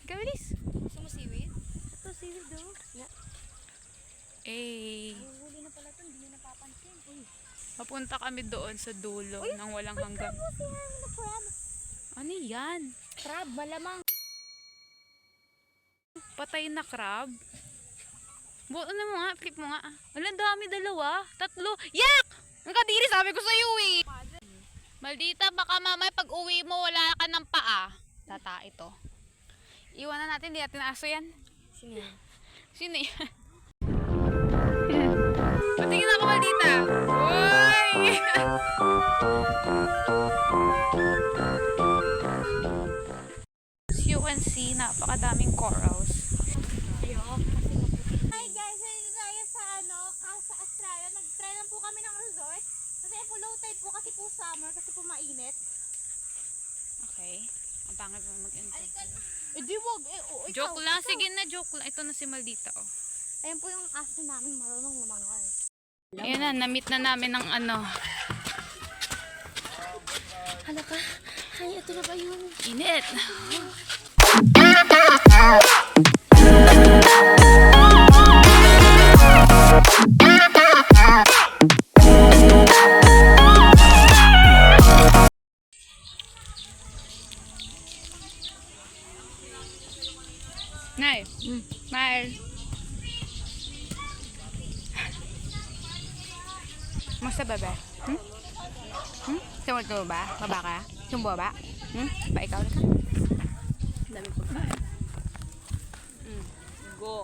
Kabilis. Gusto mo seaweed? Ito, seaweed daw. Eh. Huli na pala ito, hindi nyo napapansin. Uy. Papunta kami doon sa dulo ng walang hanggan. Ano yan? Crab, malamang. Patay na crab? Ano mo nga? Flip mo nga. Walang dami, dalawa. Tatlo. Yak! Ang kadiri, sabi ko sa'yo eh. Maldita, baka mamay pag uwi mo wala ka ng paa. Tata, ito. Iwanan natin, di natin aso yan. Sino yan? Sino yan? Patingin ako, Maldita. Uy! As you can see, napakadaming corals. Hi guys, nandito tayo sa Casa Australia. Nag-try lang po kami ng resort. Kasi po low tide po kasi po summer, kasi po mainit. Okay. Ang pangit mo mag-enjoy. Eh di wag, Joke lang. Sige na, joke lang. Ito na si Maldita, oh. Ayan po yung aso namin marunong lumangoy. Ayan na, na-meet na namin ng ano. Hala ka? Ay, ito na ba yun? Init. Nay. Smile. Masa baba? Sumot ka ba? Baba ka? Sumbo ba? Ba ikaw na ka? Dami pagkain. Go.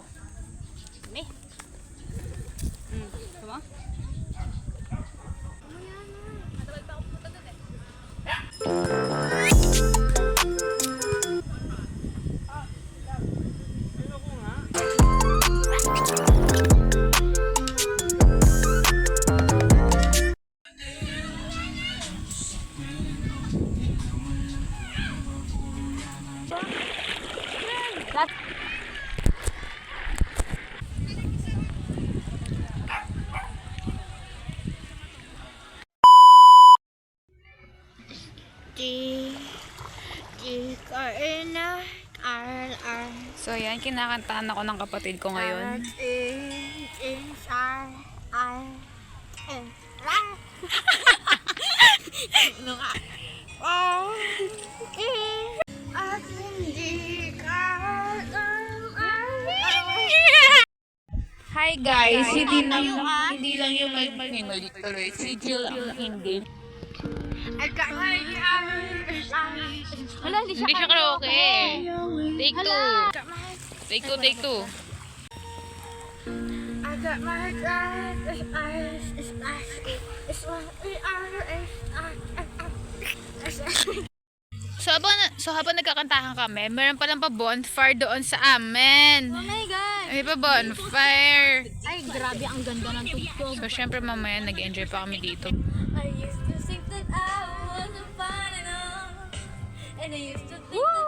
Me. Diba? Matawag pa ako pupunta doon eh. So yan, kinakantaan ako ng kapatid ko ngayon. Hi guys, hindi lang yung mali tuloy. Si Jill ang hindi. Wala, hindi Hindi siya karaoke. Take two. Take two, take two. I got my driver's license. It's what we are. So habang nagkakantahan kami, meron palang pa bonfire doon sa amin. Oh my God! May pa bonfire. Ay, grabe, ang ganda ng tugtog. So syempre mamaya nag-enjoy pa kami dito. I used to think that I wasn't fine enough. And I used to think that